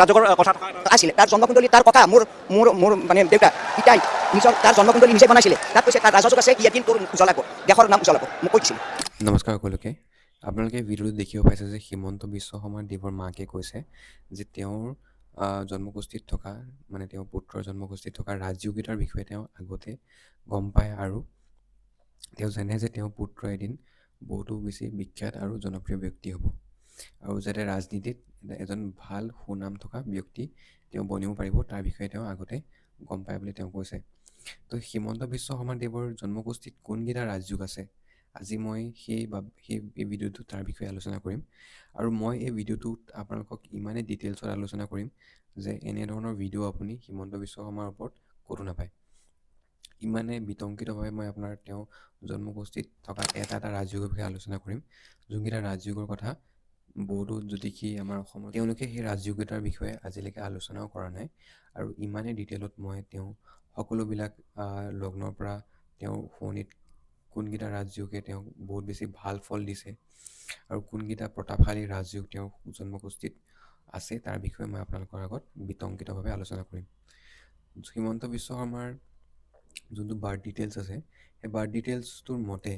ৰাজগৰ কথা আছিলে তাৰ জন্মকুণ্ডলী তাৰ ককা মোৰ মোৰ মোৰ মানে দেউতা পিতাই নিজৰ তাৰ জন্মকুণ্ডলী নিজে বনাইছিলে তাত কৈছে তাৰ ৰাজযোগ আছে এদিন তোৰ উজ্বলাব দেশৰ নাম উজ্বলাব মোক কৈ দিছিলে। নমস্কাৰ সকলোকে। আপোনালোকে ভিডিঅ'ত দেখিব পাইছে যে হিমন্ত বিশ্ব শৰ্মা দেৱৰ মাকে কৈছে যে তেওঁৰ জন্মগোষ্ঠীত থকা মানে তেওঁৰ পুত্ৰৰ জন্মগোষ্ঠীত থকা ৰাজযোগিতাৰ বিষয়ে তেওঁ আগতে গম পায় আৰু তেওঁ জানে যে তেওঁৰ পুত্ৰ এদিন বহুতো বেছি বিখ্যাত আৰু জনপ্ৰিয় ব্যক্তি হ'ব আৰু যাতে ৰাজনীতিত এজন ভাল সুনাম থকা ব্যক্তি তেওঁ বনিব পাৰিব তাৰ বিষয়ে তেওঁ আগতে গম পায় বুলি তেওঁ কৈছে। তো হিমন্ত বিশ্ব শৰ্মা দেৱৰ জন্মগোষ্ঠীত কোনকেইটা ৰাজযোগ আছে আজি মই সেই ভিডিঅ'টোত তাৰ বিষয়ে আলোচনা কৰিম আৰু মই এই ভিডিঅ'টোত আপোনালোকক ইমানেই ডিটেইলছত আলোচনা কৰিম যে এনেধৰণৰ ভিডিঅ' আপুনি হিমন্ত বিশ্ব শৰ্মাৰ ওপৰত ক'তো নাপায়। ইমানে বিতংকিতভাৱে মই আপোনাৰ তেওঁ জন্মগোষ্ঠীত থকা এটা ৰাজযোগৰ বিষয়ে আলোচনা কৰিম যোনকেইটা ৰাজযোগৰ কথা বহুতো জ্যোতিষী আমাৰ অসমত তেওঁলোকে সেই ৰাজযোগিতাৰ বিষয়ে আজিলৈকে আলোচনাও কৰা নাই আৰু ইমানেই ডিটেইলত মই তেওঁ সকলোবিলাক লগ্নৰ পৰা তেওঁৰ শোণিত কোনকেইটা ৰাজযোগে তেওঁক বহুত বেছি ভাল ফল দিছে আৰু কোনকেইটা প্ৰতাপশালী ৰাজযোগ তেওঁৰ জন্মগোষ্ঠীত আছে তাৰ বিষয়ে মই আপোনালোকৰ আগত বিতংকিতভাৱে আলোচনা কৰিম। হিমন্ত বিশ্ব শৰ্মাৰ যোনটো বাৰ্থ ডিটেইলছ আছে সেই বাৰ্থ ডিটেইলছটোৰ মতে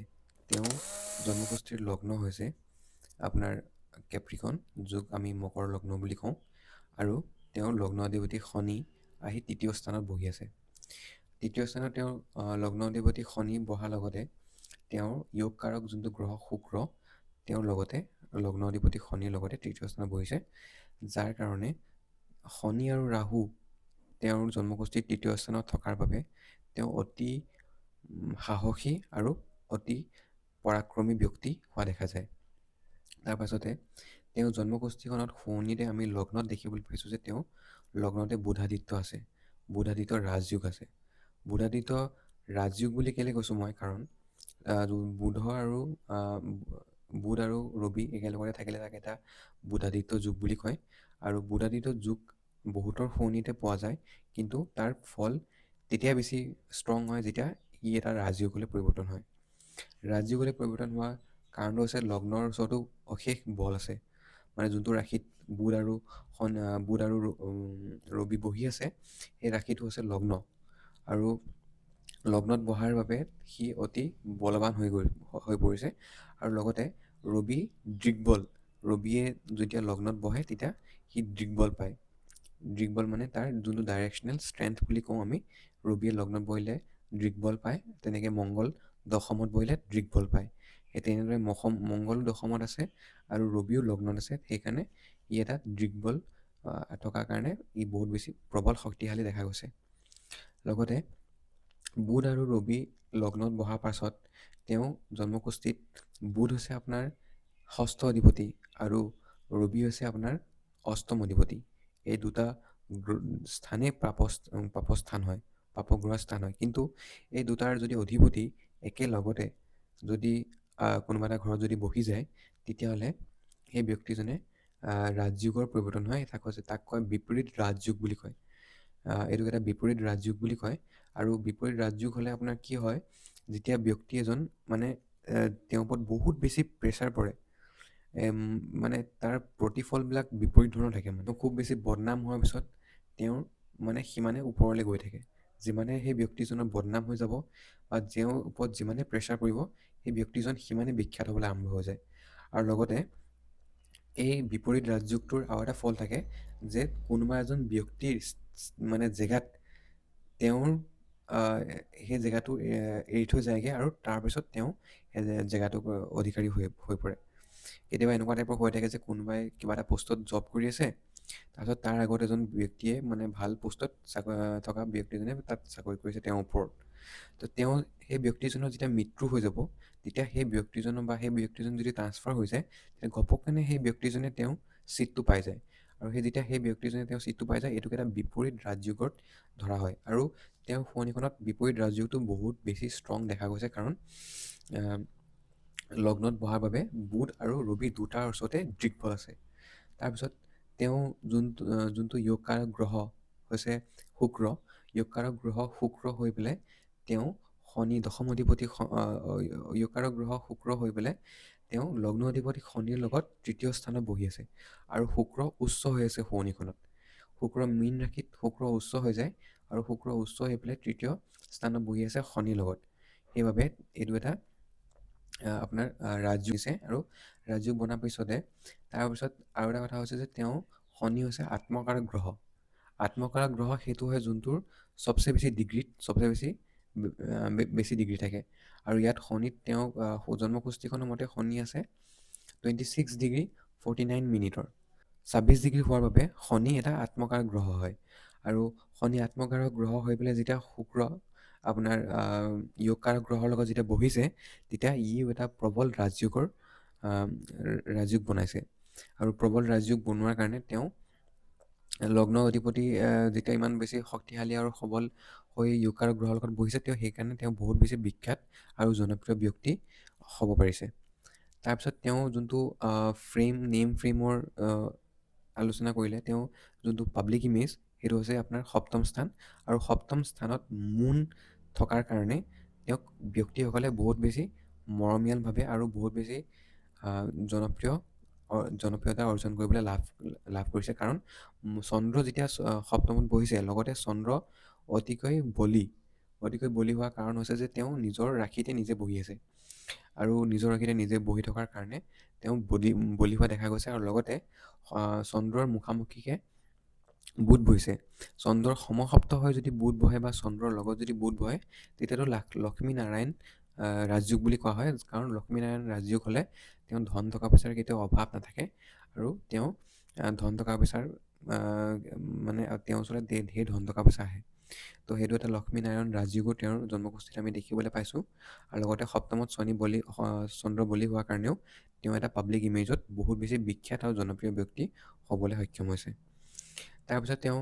তেওঁ জন্মগোষ্ঠীৰ লগ্ন হৈছে আপোনাৰ কেপ্ৰিকন যোগ আমি মকৰ লগ্ন বুলি কওঁ আৰু তেওঁৰ লগ্নাধিপতি শনি আহি তৃতীয় স্থানত বহি আছে। তৃতীয় স্থানত তেওঁৰ লগ্নাধিপতি শনি বহাৰ লগতে তেওঁৰ য়োগকাৰক যোনটো গ্ৰহ শুক্ৰ তেওঁৰ লগতে লগ্নাধিপতি শনিৰ লগতে তৃতীয় স্থানত বহিছে যাৰ কাৰণে শনি আৰু ৰাহু তেওঁৰ জন্মগোষ্ঠীৰ তৃতীয় স্থানত থকাৰ বাবে তেওঁ অতি সাহসী আৰু অতি পৰাক্ৰমী ব্যক্তি হোৱা দেখা যায়। তাৰ পাছতে তেওঁ জন্মগোষ্ঠীখনত শনিতে আমি লগ্নত দেখিবলৈ পাইছোঁ যে তেওঁ লগ্নতে বুধাদিত্য আছে, বুধাদিত্য ৰাজযোগ আছে। বুধাদিত্য ৰাজযোগ বুলি কেলৈ কৈছোঁ মই কাৰণ বুধ আৰু ৰবি একেলগতে থাকিলে তাক এটা বুধাদিত্য যুগ বুলি কয় আৰু বুধাদিত্য যুগ বহুতৰ শনিতে পোৱা যায় কিন্তু তাৰ ফল তেতিয়া বেছি ষ্ট্ৰং হয় যেতিয়া ই এটা ৰাজযোগলৈ পৰিৱৰ্তন হয়। ৰাজযোগলৈ পৰিৱৰ্তন হোৱা কাৰণটো হৈছে লগ্নৰ ওচৰতো অশেষ বল আছে মানে যোনটো ৰাশিত বুধ আৰু ৰবি বহি আছে সেই ৰাশিটো হৈছে লগ্ন আৰু লগ্নত বহাৰ বাবে সি অতি বলৱান হৈ পৰিছে আৰু লগতে ৰবি দৃগ্বল ৰবিয়ে যেতিয়া লগ্নত বহে তেতিয়া সি দৃগ্বল পায়। দৃগ্বল মানে তাৰ যোনটো ডাইৰেকশ্যনেল ষ্ট্ৰেংথ বুলি কওঁ আমি ৰবিয়ে লগ্নত বহিলে দৃগ্বল পায় তেনেকৈ মংগল দশমত বহিলে দৃগ্বল পায়। সেই তেনেদৰে মংগল দশমত আছে আৰু ৰবিও লগ্নত আছে সেইকাৰণে ই এটা দৃগ্বল থকাৰ কাৰণে ই বহুত বেছি প্ৰবল শক্তিশালী দেখা গৈছে। লগতে বুধ আৰু ৰবি লগ্নত বহাৰ পাছত তেওঁ জন্মগোষ্ঠীত বুধ হৈছে আপোনাৰ ষষ্ঠ অধিপতি আৰু ৰবি হৈছে আপোনাৰ অষ্টম অধিপতি। এই দুটা স্থানেই পাপস্থান হয়, পাপগ্ৰহ স্থান হয় কিন্তু এই দুটাৰ যদি অধিপতি একেলগতে যদি কোনোবা এটা ঘৰত যদি বহি যায় তেতিয়াহ'লে সেই ব্যক্তিজনে ৰাজযোগৰ পৰিৱৰ্তন হয়। তাক কয় বিপৰীত ৰাজযোগ বুলি কয়। এইটোক এটা বিপৰীত ৰাজযোগ বুলি কয় আৰু বিপৰীত ৰাজযোগ হ'লে আপোনাৰ কি হয় যেতিয়া ব্যক্তি এজন মানে তেওঁৰ ওপৰত বহুত বেছি প্ৰেছাৰ পৰে মানে তাৰ প্ৰতিফলবিলাক বিপৰীত ধৰণৰ থাকে মানে খুব বেছি বদনাম হোৱাৰ পিছত তেওঁৰ মানে সিমানে ওপৰলৈ গৈ থাকে। যিমানে সেই ব্যক্তিজনৰ বদনাম হৈ যাব বা তেওঁৰ ওপৰত যিমানে প্ৰেছাৰ পৰিব সেই ব্যক্তিজন সিমানে বিখ্যাত হ'বলৈ আৰম্ভ হৈ যায়। আৰু লগতে এই বিপৰীত ৰাজযোগটোৰ আৰু এটা ফল থাকে যে কোনোবা এজন ব্যক্তিৰ মানে জেগাত তেওঁৰ সেই জেগাটো এৰি থৈ যায়গৈ আৰু তাৰপিছত তেওঁ সেই জেগাটোৰ অধিকাৰী হৈ পৰে। কেতিয়াবা এনেকুৱা টাইপৰ হৈ থাকে যে কোনোবাই কিবা এটা পোষ্টত জব কৰি আছে তাৰপিছত তাৰ আগত এজন ব্যক্তিয়ে মানে ভাল পোষ্টত থকা ব্যক্তিজনে তাত চাকৰি কৰিছে তেওঁৰ ওপৰত। তো তেওঁ সেই ব্যক্তিজনৰ যেতিয়া মৃত্যু হৈ যাব তেতিয়া সেই ব্যক্তিজনৰ বা সেই ব্যক্তিজন যদি ট্ৰান্সফাৰ হৈ যায় তেতিয়া ঘপককেনে সেই ব্যক্তিজনে তেওঁ ছিটটো পাই যায় আৰু যেতিয়া সেই ব্যক্তিজনে তেওঁ ছিটটো পাই যায় এইটোক এটা বিপৰীত ৰাজযোগত ধৰা হয় আৰু তেওঁ শনিখনত বিপৰীত ৰাজযোগটো বহুত বেছি ষ্ট্ৰং দেখা গৈছে কাৰণ লগ্নত বহাৰ বাবে বুধ আৰু ৰবি দুটাৰ ওচৰতে দৃগ্বল আছে। তাৰপিছত তেওঁ যোনটো য়োগকাৰক গ্ৰহ হৈছে শুক্ৰ, য়োগকাৰক গ্ৰহ শুক্ৰ হৈ পেলাই তেওঁ শনি দশম অধিপতি য়োগকাৰক গ্ৰহ শুক্ৰ হৈ পেলাই তেওঁ লগ্ন অধিপতি শনিৰ লগত তৃতীয় স্থানত বহি আছে আৰু শুক্ৰ উচ্চ হৈ আছে শনিখনত। শুক্ৰ মীন ৰাশিত শুক্ৰ উচ্চ হৈ যায় আৰু শুক্ৰ উচ্চ হৈ পেলাই তৃতীয় স্থানত বহি আছে শনিৰ লগত। সেইবাবে এইটো এটা আপোনাৰ ৰাজযোগ দিছে আৰু ৰাজযোগ বনাৰ পিছতে তাৰপিছত আৰু এটা কথা হৈছে যে তেওঁ শনি হৈছে আত্মকাৰক গ্ৰহ। আত্মকাৰক গ্ৰহ সেইটো হয় যোনটোৰ চবচে বেছি ডিগ্ৰীত বেছি ডিগ্ৰী থাকে আৰু ইয়াত শনিত তেওঁ জন্মকুষ্ঠিখনৰ মতে শনি আছে 26 ডিগ্ৰী 49 মিনিটৰ। 26 ডিগ্ৰী হোৱাৰ বাবে শনি এটা আত্মকাৰক গ্ৰহ হয় আৰু শনি আত্মকাৰক গ্ৰহ হৈ পেলাই যেতিয়া শুক্ৰ আপোনাৰ য়োগকাৰক গ্ৰহৰ লগত যেতিয়া বহিছে তেতিয়া এটা প্ৰবল ৰাজযোগ বনাইছে আৰু প্ৰবল ৰাজযোগ বনোৱাৰ কাৰণে তেওঁ লগ্ন অধিপতি যেতিয়া ইমান বেছি শক্তিশালী আৰু সবল হৈ য়োগকাৰক গ্ৰহৰ লগত বহিছে সেইকাৰণে তেওঁ বহুত বেছি বিখ্যাত আৰু জনপ্ৰিয় ব্যক্তি হ'ব পাৰিছে। তাৰপিছত তেওঁ যোনটো নেম ফ্ৰেমৰ আলোচনা কৰিলে তেওঁ যোনটো পাব্লিক ইমেজ সেইটো হৈছে আপোনাৰ সপ্তম স্থান আৰু সপ্তম স্থানত মুন থকাৰ কাৰণে তেওঁক ব্যক্তিসকলে বহুত বেছি মৰমীয়ালভাৱে আৰু বহুত বেছি জনপ্ৰিয়তা অৰ্জন কৰিবলৈ লাভ কৰিছে। কাৰণ চন্দ্ৰ যেতিয়া সপ্তমত বহিছে লগতে চন্দ্ৰ অতিকৈ বলি হোৱাৰ কাৰণ হৈছে যে তেওঁ নিজৰ ৰাশিতে নিজে বহি আছে আৰু নিজৰ ৰাশিতে নিজে বহি থকাৰ কাৰণে তেওঁ বলি হোৱা দেখা গৈছে আৰু লগতে চন্দ্ৰৰ মুখামুখিকৈ বুধ বহিছে। চন্দ্ৰৰ সমসপ্ত হৈ যদি বুধ বহে বা চন্দ্ৰৰ লগত যদি বুধ বহে তেতিয়াতো লক্ষ্মী নাৰায়ণ ৰাজযোগ বুলি কোৱা হয়। কাৰণ লক্ষ্মী নাৰায়ণ ৰাজযোগ হ'লে তেওঁ ধন টকা পইচাৰ কেতিয়াও অভাৱ নাথাকে আৰু তেওঁ ধন টকা পইচাৰ মানে তেওঁৰ ওচৰত ধেৰ ধন টকা পইচা আহে। তো সেইটো এটা লক্ষ্মী নাৰায়ণ ৰাজযোগো তেওঁৰ জন্মকুষ্ঠিত আমি দেখিবলৈ পাইছোঁ আৰু লগতে সপ্তমত চন্দ্ৰ বলি হোৱাৰ কাৰণেও তেওঁ এটা পাব্লিক ইমেজত বহুত বেছি বিখ্যাত আৰু জনপ্ৰিয় ব্যক্তি হ'বলৈ সক্ষম হৈছে। তাৰপিছত তেওঁ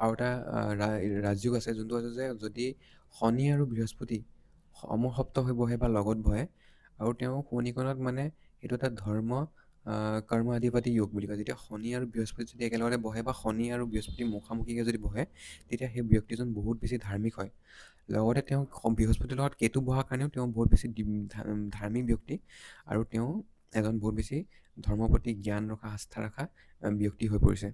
আৰু এটা ৰাজযোগ আছে যোনটো আছে যে যদি শনি আৰু বৃহস্পতি সমসপ্ত হৈ বহে বা লগত বহে আৰু তেওঁ শনিকোণত মানে এইটো এটা ধৰ্ম কৰ্ম আধিপতি যোগ বুলি কয়। যেতিয়া শনি আৰু বৃহস্পতি যদি একেলগতে বহে বা শনি আৰু বৃহস্পতি মুখামুখিকৈ যদি বহে তেতিয়া সেই ব্যক্তিজন বহুত বেছি ধাৰ্মিক হয়। লগতে তেওঁ বৃহস্পতিৰ লগত কেতু বহাৰ কাৰণেও তেওঁ বহুত বেছি ধাৰ্মিক ব্যক্তি আৰু তেওঁ এজন বহুত বেছি ধৰ্মৰ প্ৰতি জ্ঞান ৰখা আস্থা ৰখা ব্যক্তি হৈ পৰিছে।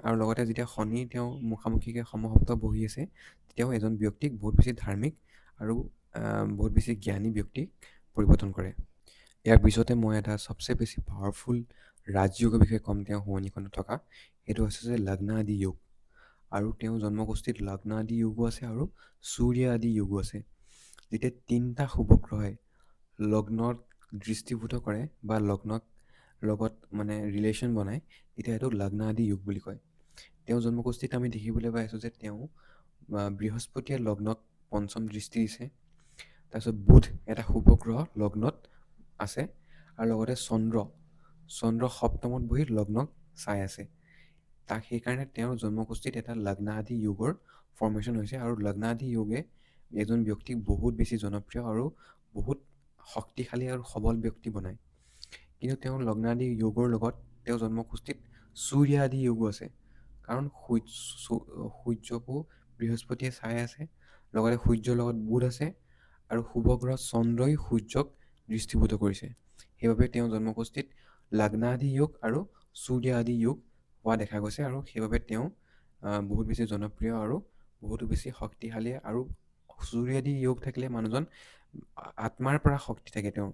আৰু লগতে যেতিয়া শনি তেওঁ মুখামুখিকৈ সমসপ্ত বহি আছে তেতিয়াও এজন ব্যক্তিক বহুত বেছি ধাৰ্মিক আৰু বহুত বেছি জ্ঞানী ব্যক্তিক পৰিৱৰ্তন কৰে। ইয়াৰ পিছতে মই এটা চবচে বেছি পাৱাৰফুল ৰাজযোগৰ বিষয়ে ক'ম তেওঁ শনিকোণত থকা সেইটো হৈছে যে লগ্ন আদি যোগ আৰু তেওঁ জন্মকুষ্ঠিত লগ্ন আদি যোগো আছে আৰু সূৰ্য আদি যোগো আছে। যেতিয়া তিনিটা শুভগ্ৰহে লগ্নত দৃষ্টিভূত কৰে বা লগ্নক লগত মানে ৰিলেশ্যন বনায় তেতিয়া এইটো লগ্ন আদি যোগ বুলি কয়। তেওঁ জন্মকুষ্ঠিত আমি দেখিবলৈ পাইছোঁ যে তেওঁ বৃহস্পতিয়ে লগ্নক পঞ্চম দৃষ্টি দিছে। তাৰপিছত বুধ এটা শুভগ্ৰহ লগ্নত আছে আৰু লগতে চন্দ্ৰ সপ্তমত বহি লগ্নক চাই আছে। সেইকাৰণে তেওঁৰ জন্মকুষ্ঠিত এটা লগ্ন আদি যোগৰ ফৰ্মেশ্যন হৈছে আৰু লগ্ন আদি যোগে এজন ব্যক্তিক বহুত বেছি জনপ্ৰিয় আৰু বহুত শক্তিশালী আৰু সবল ব্যক্তি বনায়। কিন্তু তেওঁৰ লগ্ন আদি যোগৰ লগত তেওঁ জন্মকুষ্ঠিত সূৰ্য আদি যোগো আছে। কাৰণ সূৰ্যকো বৃহস্পতিয়ে চাই আছে লগতে সূৰ্যৰ লগত বুধ আছে আৰু শুভগ্ৰহ চন্দ্ৰই সূৰ্যক দৃষ্টিভূত কৰিছে। সেইবাবে তেওঁ জন্মকুষ্ঠিত লগ্ন আদি যোগ আৰু সূৰ্য আদি যোগ হোৱা দেখা গৈছে আৰু সেইবাবে তেওঁ বহুত বেছি জনপ্ৰিয় আৰু বহুতো বেছি শক্তিশালী আৰু সূৰ্য আদি যোগ থাকিলে মানুহজন আত্মাৰ পৰা শক্তি থাকে তেওঁৰ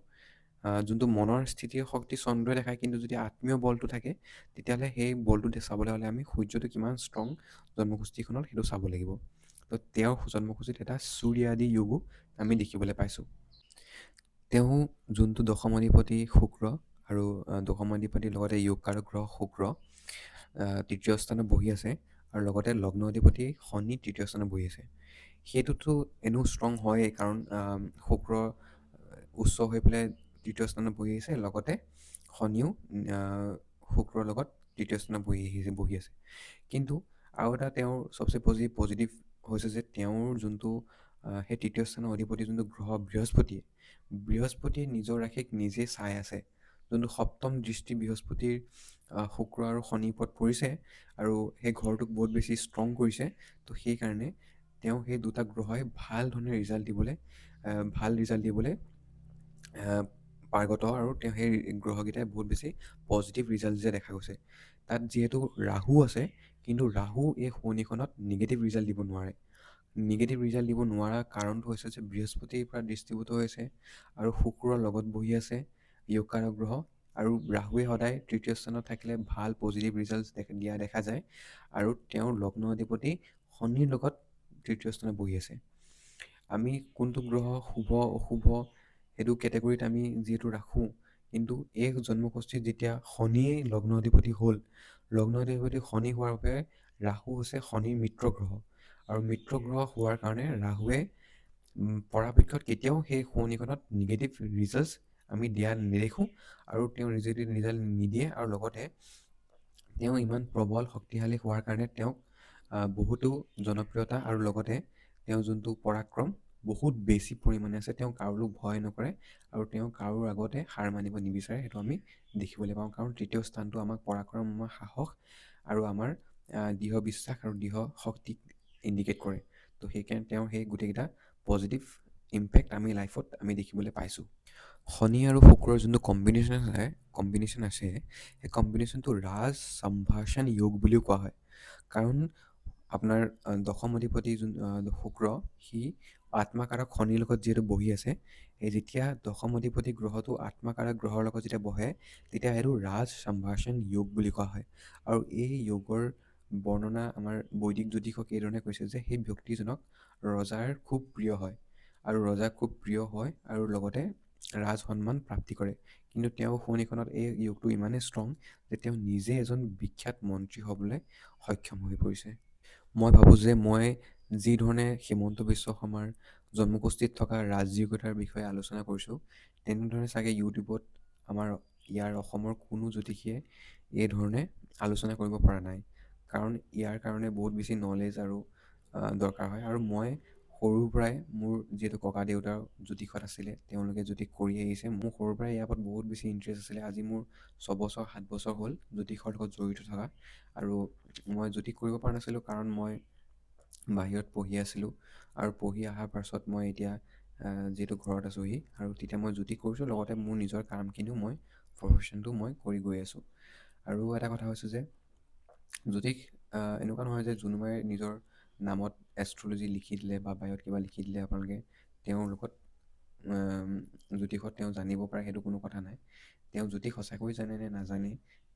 যোনটো মনৰ স্থিতিৰ শক্তি চন্দ্ৰই দেখায় কিন্তু যদি আত্মীয় বলটো থাকে তেতিয়াহ'লে সেই বলটো চাবলৈ হ'লে আমি সূৰ্যটো কিমান ষ্ট্ৰং জন্মকুষ্ঠিখনত সেইটো চাব লাগিব। তো তেওঁৰ জন্মকুষ্ঠিত এটা সূৰ্য আদি যোগো আমি দেখিবলৈ পাইছোঁ। তেওঁ যোনটো দশম অধিপতি শুক্ৰ আৰু দশম অধিপতিৰ লগতে য়োগকাৰক গ্ৰহ শুক্ৰ তৃতীয় স্থানত বহি আছে আৰু লগতে লগ্ন অধিপতি শনি তৃতীয় স্থানত বহি আছে। সেইটোতো এনেও ষ্ট্ৰং হয়েই কাৰণ শুক্ৰ উচ্চ হৈ পেলাই তৃতীয় স্থানত বহি আছে লগতে শনিও শুক্ৰৰ লগত তৃতীয় স্থানত বহি আছে। কিন্তু আৰু এটা তেওঁৰ চবচে পজিটিভ হৈছে যে তেওঁৰ যোনটো সেই তৃতীয় স্থানৰ অধিপতি যোনটো গ্ৰহ বৃহস্পতিয়ে নিজৰ ৰাশিক নিজে চাই আছে। যোনটো সপ্তম দৃষ্টি বৃহস্পতিৰ শুক্ৰ আৰু শনিৰ ওপৰত পৰিছে আৰু সেই ঘৰটোক বহুত বেছি ষ্ট্ৰং কৰিছে। তো সেইকাৰণে তেওঁ সেই দুটা গ্ৰহই ভাল ৰিজাল্ট দিবলৈ পাৰ্গত আৰু তেওঁ সেই গ্ৰহকেইটাই বহুত বেছি পজিটিভ ৰিজাল্ট দিয়া দেখা গৈছে। তাত যিহেতু ৰাহু আছে, কিন্তু ৰাহু এই শনিখনত নিগেটিভ ৰিজাল্ট দিব নোৱাৰে। নিগেটিভ ৰিজাল্ট দিব নোৱাৰা কাৰণটো হৈছে যে বৃহস্পতিৰ পৰা দৃষ্টিভূত হৈছে আৰু শুক্ৰৰ লগত বহি আছে য়োগকাৰক গ্ৰহ, আৰু ৰাহুৱে সদায় তৃতীয় স্থানত থাকিলে ভাল পজিটিভ ৰিজাল্ট দিয়া দেখা যায়, আৰু তেওঁৰ লগ্ন অধিপতি শনিৰ লগত তৃতীয় স্থানত বহি আছে। আমি কোনটো গ্ৰহ শুভ অশুভ সেইটো কেটেগৰীত আমি যিহেতু ৰাখোঁ, কিন্তু এই জন্মকুষ্ঠিত যেতিয়া শনিয়ে লগ্ন অধিপতি হ'ল, লগ্ন অধিপতি শনি হোৱাৰ বাবে ৰাহু হৈছে শনিৰ মিত্ৰ গ্ৰহ, আৰু মিত্ৰ গ্ৰহ হোৱাৰ কাৰণে ৰাহুৱে পৰাপক্ষত কেতিয়াও সেই শনিখনত নিগেটিভ ৰিজাল্টছ আমি দিয়া নেদেখোঁ, আৰু তেওঁ নিগেটিভ ৰিজাল্ট নিদিয়ে, আৰু লগতে তেওঁ ইমান প্ৰবল শক্তিশালী হোৱাৰ কাৰণে তেওঁক বহুতো জনপ্ৰিয়তা, আৰু লগতে তেওঁ যোনটো পৰাক্ৰম বহুত বেছি পৰিমাণে আছে। তেওঁ কাৰোলৈ ভয় নকৰে, আৰু তেওঁ কাৰোৰ আগতে হাৰ মানিব নিবিচাৰে। সেইটো আমি দেখিবলৈ পাওঁ, কাৰণ তৃতীয় স্থানটো আমাক পৰাক্ৰম, আমাৰ সাহস আৰু আমাৰ দৃঢ় বিশ্বাস আৰু দৃঢ় শক্তিক ইণ্ডিকেট কৰে। তো সেইকাৰণে তেওঁৰ সেই গোটেইকেইটা পজিটিভ ইম্পেক্ট আমি লাইফত আমি দেখিবলৈ পাইছোঁ। শনি আৰু শুক্ৰৰ যোনটো কম্বিনেশ্যন আছে, সেই কম্বিনেশ্যনটো ৰাজ সম্ভাষণ য়োগ বুলিও কোৱা হয়। কাৰণ আপোনাৰ দশম অধিপতি শুক্ৰ, সি আত্মাকাৰক শনিৰ লগত যিহেতু বহি আছে, এই যেতিয়া দশম অধিপতি গ্ৰহটো আত্মাকাৰক গ্ৰহৰ লগত যেতিয়া বহে, তেতিয়া এইটো ৰাজ সম্ভাষণ য়োগ বুলি কোৱা হয়। আৰু এই য়োগৰ বৰ্ণনা আমাৰ বৈদিক জ্যোতিষক এইধৰণে কৈছে যে সেই ব্যক্তিজনক ৰজাৰ খুব প্ৰিয় হয়, আৰু ৰজা খুব প্ৰিয় হয়, আৰু লগতে ৰাজ সন্মান প্ৰাপ্তি কৰে। কিন্তু তেওঁ শনিখনত এই য়োগটো ইমানেই ষ্ট্ৰং যে তেওঁ নিজে এজন বিখ্যাত মন্ত্ৰী হ'বলৈ সক্ষম হৈ পৰিছে। মই ভাবোঁ যে মই যি ধৰণে হিমন্ত বিশ্ব শৰ্মাৰ জন্মকুষ্ঠিত থকা ৰাজযোগ্যতাৰ বিষয়ে আলোচনা কৰিছোঁ, তেনেধৰণে চাগে ইউটিউবত আমাৰ ইয়াৰ অসমৰ কোনো জ্যোতিষীয়ে এই ধৰণে আলোচনা কৰিব পৰা নাই, কাৰণ ইয়াৰ কাৰণে বহুত বেছি নলেজ আৰু দৰকাৰ হয়। আৰু মই সৰুৰ পৰাই, মোৰ যিহেতু ককা দেউতাৰ জ্যোতিষত আছিলে, তেওঁলোকে জ্যোতিষ কৰি আহিছে, মোৰ সৰুৰ পৰাই ইয়াৰ ওপৰত বহুত বেছি ইণ্টাৰেষ্ট আছিলে। আজি মোৰ 6 বছৰ 7 বছৰ হ'ল জ্যোতিষৰ লগত জড়িত থকা, আৰু মই জ্যোতিষ কৰিব পৰা নাছিলোঁ কাৰণ মই বাহিৰত পঢ়ি আছিলোঁ, আৰু পঢ়ি অহাৰ পাছত মই এতিয়া যিহেতু ঘৰত আছোঁহি, আৰু তেতিয়া মই জ্যোতিষ কৰিছোঁ, লগতে মোৰ নিজৰ কামখিনিও মই প্ৰফেশ্যনটো মই কৰি গৈ আছোঁ। আৰু এটা কথা হৈছে যে জ্যোতিষ এনেকুৱা নহয় যে কোনোবাই নিজৰ নামত এষ্ট্ৰলজি লিখি দিলে বা বায়ত কিবা লিখি দিলে আপোনালোকে তেওঁৰ লগত জ্যোতিষত তেওঁ জানিব পাৰে, সেইটো কোনো কথা নাই। তেওঁ জ্যোতিষ সঁচাকৈ জানে নে নাজানে,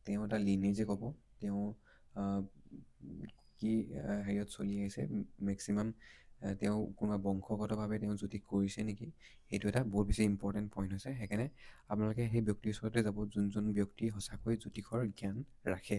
তেওঁ এটা লিনেজে ক'ব, তেওঁ কি হেৰিয়ত চলি আহিছে, মেক্সিমাম তেওঁ কোনোবা বংশগতভাৱে তেওঁ জ্যোতিষ কৰিছে নেকি, সেইটো এটা বহুত বেছি ইম্পৰ্টেণ্ট পইণ্ট হৈছে। সেইকাৰণে আপোনালোকে সেই ব্যক্তিৰ ওচৰতে যাব যোনজন ব্যক্তি সঁচাকৈ জ্যোতিষৰ জ্ঞান ৰাখে।